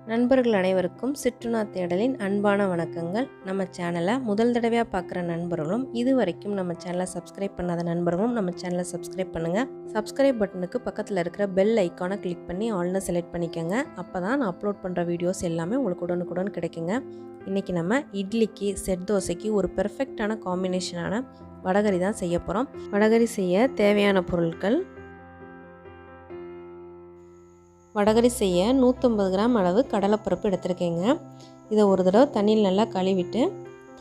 நண்பர்கள் அனைவருக்கும் சிற்றுணா தேடலின் அன்பான வணக்கங்கள். நம்ம சேனலை முதல் தடவையாக பார்க்குற நண்பர்களும் இதுவரைக்கும் நம்ம சேனலை சப்ஸ்கிரைப் பண்ணாத நண்பர்களும் நம்ம சேனலை சப்ஸ்கிரைப் பண்ணுங்கள். சப்ஸ்கிரைப் பட்டனுக்கு பக்கத்தில் இருக்கிற பெல் ஐக்கானை கிளிக் பண்ணி ஆல்னு செலக்ட் பண்ணிக்கோங்க. அப்போ தான் நான் அப்லோட் பண்ணுற வீடியோஸ் எல்லாமே உங்களுக்கு உடனுக்குடன் கிடைக்குங்க. இன்றைக்கி நம்ம இட்லிக்கு செட் தோசைக்கு ஒரு பெர்ஃபெக்டான காம்பினேஷனான வடகறி தான் செய்ய போகிறோம். வடகறி செய்ய தேவையான பொருட்கள்: வடகறி செய்ய 150 கிராம் அளவு கடலைப்பருப்பு எடுத்துருக்கேங்க. இதை ஒரு தடவை தண்ணியில் நல்லா கழுவிட்டு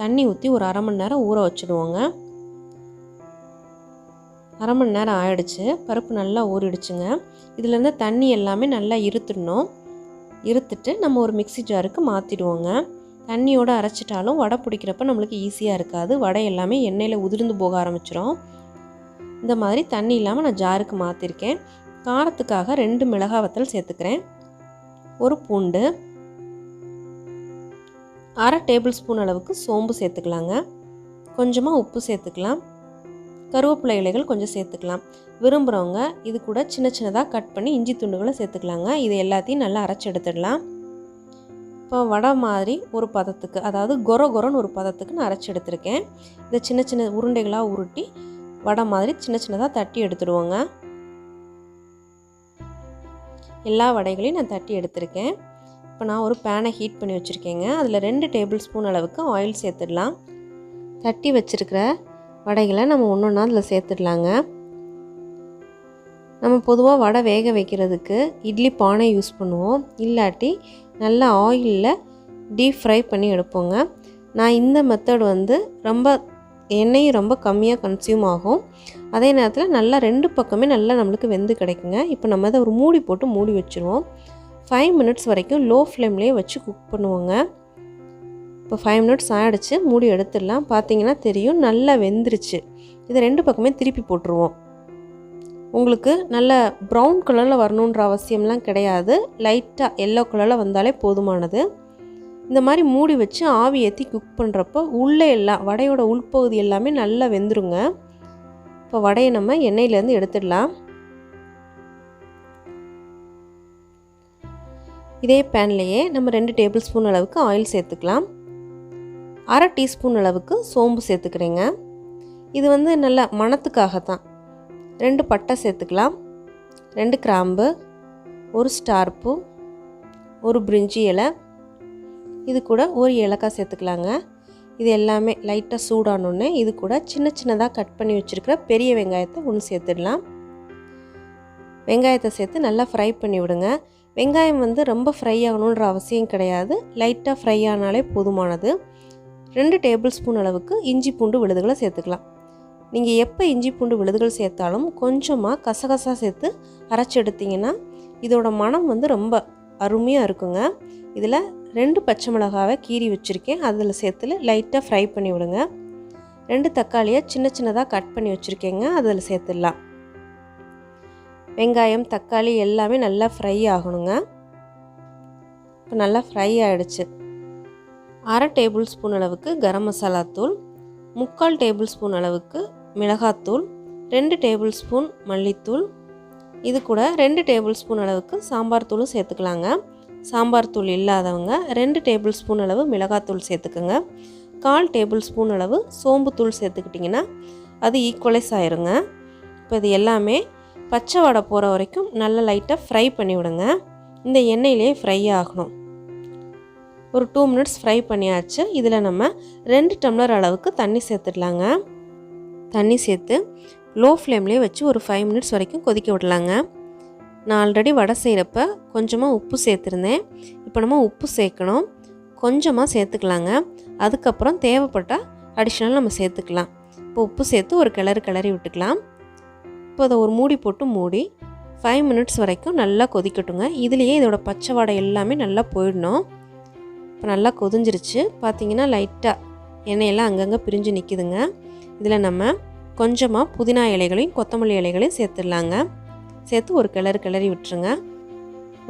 தண்ணி ஊற்றி ஒரு அரை மணி நேரம் ஊற வச்சுடுவோங்க. அரை மணி நேரம் ஆயிடுச்சு. பருப்பு நல்லா ஊறிடுச்சுங்க. இதுலேருந்து தண்ணி எல்லாமே நல்லா இருத்துட்டு நம்ம ஒரு மிக்ஸி ஜாருக்கு மாற்றிடுவோங்க. தண்ணியோடு அரைச்சிட்டாலும் வடை பிடிக்கிறப்ப நம்மளுக்கு ஈஸியாக இருக்காது. வடை எல்லாமே எண்ணெயில் உதிர்ந்து போக ஆரம்பிச்சிடும். இந்த மாதிரி தண்ணி இல்லாமல் நான் ஜாருக்கு மாற்றிருக்கேன். காரத்துக்காக 2 மிளகாய் வத்தல் சேர்த்துக்கிறேன். ஒரு பூண்டு, அரை டேபிள் ஸ்பூன் அளவுக்கு சோம்பு சேர்த்துக்கலாங்க. கொஞ்சமாக உப்பு சேர்த்துக்கலாம். கருவேப்பிலை இலைகள் கொஞ்சம் சேர்த்துக்கலாம். விரும்புகிறவங்க இது கூட சின்ன சின்னதாக கட் பண்ணி இஞ்சி துண்டுகளை சேர்த்துக்கலாங்க. இது எல்லாத்தையும் நல்லா அரைச்சி எடுத்துடலாம். இப்போ வடை மாதிரி ஒரு பதத்துக்கு, அதாவது கொரன்னு ஒரு பதத்துக்கு நான் அரைச்சி எடுத்துருக்கேன். இதை சின்ன சின்ன உருண்டைகளாக உருட்டி வடை மாதிரி சின்ன சின்னதாக தட்டி எடுத்துடுவோங்க. எல்லா வடைகளையும் நான் தட்டி எடுத்திருக்கேன். இப்போ நான் ஒரு பேனை ஹீட் பண்ணி வச்சுருக்கேங்க. அதில் 2 டேபிள் ஸ்பூன் அளவுக்கு ஆயில் சேர்த்துடலாம். தட்டி வச்சுருக்கிற வடைகளை நம்ம ஒன்றா அதில் சேர்த்துடலாங்க. நம்ம பொதுவாக வடை வேக வைக்கிறதுக்கு இட்லி பானை யூஸ் பண்ணுவோம். இல்லாட்டி நல்லா ஆயிலில் டீப் ஃப்ரை பண்ணி எடுப்போங்க. நான் இந்த மெத்தட் ரொம்ப எண்ணெயும் ரொம்ப கம்மியாக கன்சியூம் ஆகும். அதே நேரத்தில் நல்லா 2 பக்கமே நல்லா நம்மளுக்கு வெந்து கிடைக்குங்க. இப்போ நம்ம அதை ஒரு மூடி போட்டு மூடி வச்சுருவோம். 5 மினிட்ஸ் வரைக்கும் லோ ஃப்ளேம்லேயே வச்சு குக் பண்ணுவோங்க. இப்போ 5 மினிட்ஸ் ஆகிடுச்சு. மூடி எடுத்துடலாம். பார்த்தீங்கன்னா தெரியும், நல்லா வெந்துருச்சு. இதை 2 பக்கமே திருப்பி போட்டுருவோம். உங்களுக்கு நல்ல ப்ரௌன் கலரில் வரணுன்ற அவசியம்லாம் கிடையாது. லைட்டாக எல்லோ கலரில் வந்தாலே போதுமானது. இந்த மாதிரி மூடி வச்சு ஆவி ஏற்றி குக் பண்ணுறப்போ உள்ளே எல்லாம் வடையோட உள்பகுதி எல்லாமே நல்லா வெந்துருங்க. இப்போ வடையை நம்ம எண்ணெயிலேருந்து எடுத்துடலாம். இதே பேன்லேயே நம்ம 2 டேபிள் ஸ்பூன் அளவுக்கு ஆயில் சேர்த்துக்கலாம். அரை டீஸ்பூன் அளவுக்கு சோம்பு சேர்த்துக்கிறேங்க. இது நல்லா மணத்துக்காக தான். 2 பட்டை சேர்த்துக்கலாம். 2 கிராம்பு, ஒரு ஸ்டார் பூ, ஒரு பிரிஞ்சி இலை, இது கூட ஒரு ஏலக்காய் சேர்த்துக்கலாங்க. இது எல்லாமே லைட்டாக சூடானோடனே இது கூட சின்ன சின்னதாக கட் பண்ணி வச்சுருக்கிற பெரிய வெங்காயத்தை ஒன்று சேர்த்துடலாம். வெங்காயத்தை சேர்த்து நல்லா ஃப்ரை பண்ணி விடுங்க. வெங்காயம் ரொம்ப ஃப்ரை ஆகணுன்ற அவசியம் கிடையாது. லைட்டாக ஃப்ரை ஆனாலே போதுமானது. 2 டேபிள் ஸ்பூன் அளவுக்கு இஞ்சி பூண்டு விழுதுகளை சேர்த்துக்கலாம். நீங்கள் எப்போ இஞ்சி பூண்டு விழுதுகள் சேர்த்தாலும் கொஞ்சமாக கசகசா சேர்த்து அரைச்சி எடுத்திங்கன்னா இதோட மனம் ரொம்ப அருமையாக இருக்குங்க. இதில் 2 பச்சை மிளகாவை கீறி வச்சுருக்கேன். அதில் சேர்த்து லைட்டாக ஃப்ரை பண்ணி விடுங்க. 2 தக்காளியை சின்ன சின்னதாக கட் பண்ணி வச்சுருக்கேங்க. அதில் சேர்த்துடலாம். வெங்காயம், தக்காளி எல்லாமே நல்லா ஃப்ரை ஆகணுங்க. இப்போ நல்லா ஃப்ரை ஆகிடுச்சு. அரை டேபிள் ஸ்பூன் அளவுக்கு கரம் மசாலா தூள், 3/4 டேபிள் ஸ்பூன் அளவுக்கு மிளகாத்தூள், 2 டேபிள் ஸ்பூன் மல்லித்தூள், இது கூட 2 டேபிள் ஸ்பூன் அளவுக்கு சாம்பார் தூளும் சேர்த்துக்கலாங்க. சாம்பார் தூள் இல்லாதவங்க 2 டேபிள் ஸ்பூன் அளவு மிளகாத்தூள் சேர்த்துக்குங்க. 1/4 டேபிள் ஸ்பூன் அளவு சோம்பு தூள் சேர்த்துக்கிட்டிங்கன்னா அது ஈக்குவலைஸ் ஆயிருங்க. இப்போ இது எல்லாமே பச்சை வடை போகிற வரைக்கும் நல்லா லைட்டாக ஃப்ரை பண்ணி விடுங்க. இந்த எண்ணெயிலே ஃப்ரை ஆகணும். ஒரு 2 மினிட்ஸ் ஃப்ரை பண்ணியாச்சு. இதில் நம்ம 2 டம்ளர் அளவுக்கு தண்ணி சேர்த்துடலாங்க. தண்ணி சேர்த்து லோ ஃப்ளேம்லேயே வச்சு ஒரு 5 மினிட்ஸ் வரைக்கும் கொதிக்க விடலாங்க. நான் ஆல்ரெடி வடை செய்கிறப்ப கொஞ்சமாக உப்பு சேர்த்துருந்தேன். இப்போ நம்ம உப்பு சேர்க்கணும். கொஞ்சமாக சேர்த்துக்கலாங்க. அதுக்கப்புறம் தேவைப்பட்டால் அடிஷ்னல் நம்ம சேர்த்துக்கலாம். இப்போ உப்பு சேர்த்து ஒரு கிளறி விட்டுக்கலாம். இப்போ அதை ஒரு மூடி போட்டு மூடி 5 மினிட்ஸ் வரைக்கும் நல்லா கொதிக்கட்டுங்க. இதுலேயே இதோட பச்சை வடை எல்லாமே நல்லா போயிடணும். இப்போ நல்லா கொதிஞ்சிருச்சு. பார்த்தீங்கன்னா லைட்டாக எண்ணெயெல்லாம் அங்கங்கே பிரிஞ்சு நிற்கிதுங்க. இதில் நம்ம கொஞ்சமாக புதினா இலைகளையும் கொத்தமல்லி இலைகளையும் சேர்த்துடலாங்க. சேர்த்து ஒரு கிளறி விட்டுருங்க.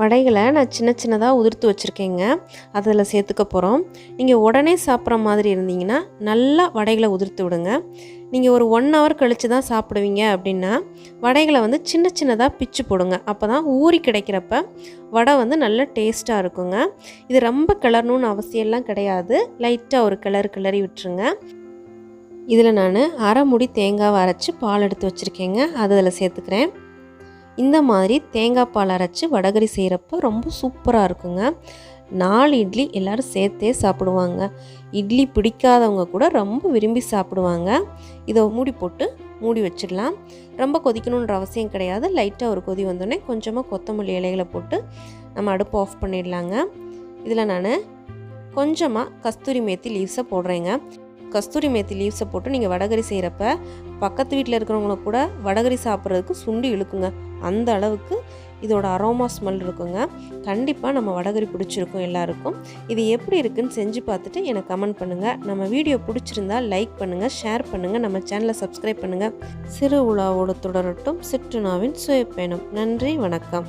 வடைகளை நான் சின்ன சின்னதாக உதிர்த்து வச்சுருக்கேங்க. அதில் சேர்த்துக்க போகிறோம். நீங்கள் உடனே சாப்பிட்ற மாதிரி இருந்தீங்கன்னா நல்லா வடைகளை உதிர்த்து விடுங்க. நீங்கள் ஒரு 1 hour கழித்து தான் சாப்பிடுவீங்க அப்படின்னா வடைகளை வந்து சின்ன சின்னதாக பிச்சு போடுங்க. அப்போ தான் ஊறி கிடைக்கிறப்ப வடை வந்து நல்ல டேஸ்ட்டாக இருக்குங்க. இது ரொம்ப கிளறணும்னு அவசியம்லாம் கிடையாது. லைட்டாக ஒரு கிளறி விட்டுருங்க. இதில் நான் அரை முடி தேங்காவை அரைச்சி பால் எடுத்து வச்சுருக்கேங்க. அதில் சேர்த்துக்கிறேன். இந்த மாதிரி தேங்காய் பால் அரைச்சி வடகறி செய்கிறப்ப ரொம்ப சூப்பராக இருக்குங்க. 4 இட்லி எல்லோரும் சேர்த்தே சாப்பிடுவாங்க. இட்லி பிடிக்காதவங்க கூட ரொம்ப விரும்பி சாப்பிடுவாங்க. இதை மூடி வச்சிடலாம். ரொம்ப கொதிக்கணுன்ற அவசியம் கிடையாது. லைட்டாக ஒரு கொதி வந்தோடனே கொஞ்சமாக கொத்தமல்லி இலைகளை போட்டு நம்ம அடுப்பு ஆஃப் பண்ணிடலாங்க. இதில் நான் கொஞ்சமாக கஸ்தூரி மேத்தி லீவ்ஸை போடுறேங்க. கஸ்தூரி மேத்தி லீவ்ஸை போட்டு நீங்கள் வடகறி செய்கிறப்ப பக்கத்து வீட்டில் இருக்கிறவங்கள கூட வடகறி சாப்பிட்றதுக்கு சுண்டி இழுக்குங்க. அந்த அளவுக்கு இதோட அரோமா ஸ்மெல் இருக்குங்க. கண்டிப்பாக நம்ம வடகறி பிடிச்சிருக்கும் எல்லாருக்கும். இது எப்படி இருக்குன்னு செஞ்சு பார்த்துட்டு எனக்கு கமெண்ட் பண்ணுங்கள். நம்ம வீடியோ பிடிச்சிருந்தா லைக் பண்ணுங்கள், ஷேர் பண்ணுங்கள், நம்ம சேனலை சப்ஸ்கிரைப் பண்ணுங்கள். சிறு உலாவோடு தொடரட்டும் சிற்றுணாவின் சுவைப்பயணம். நன்றி, வணக்கம்.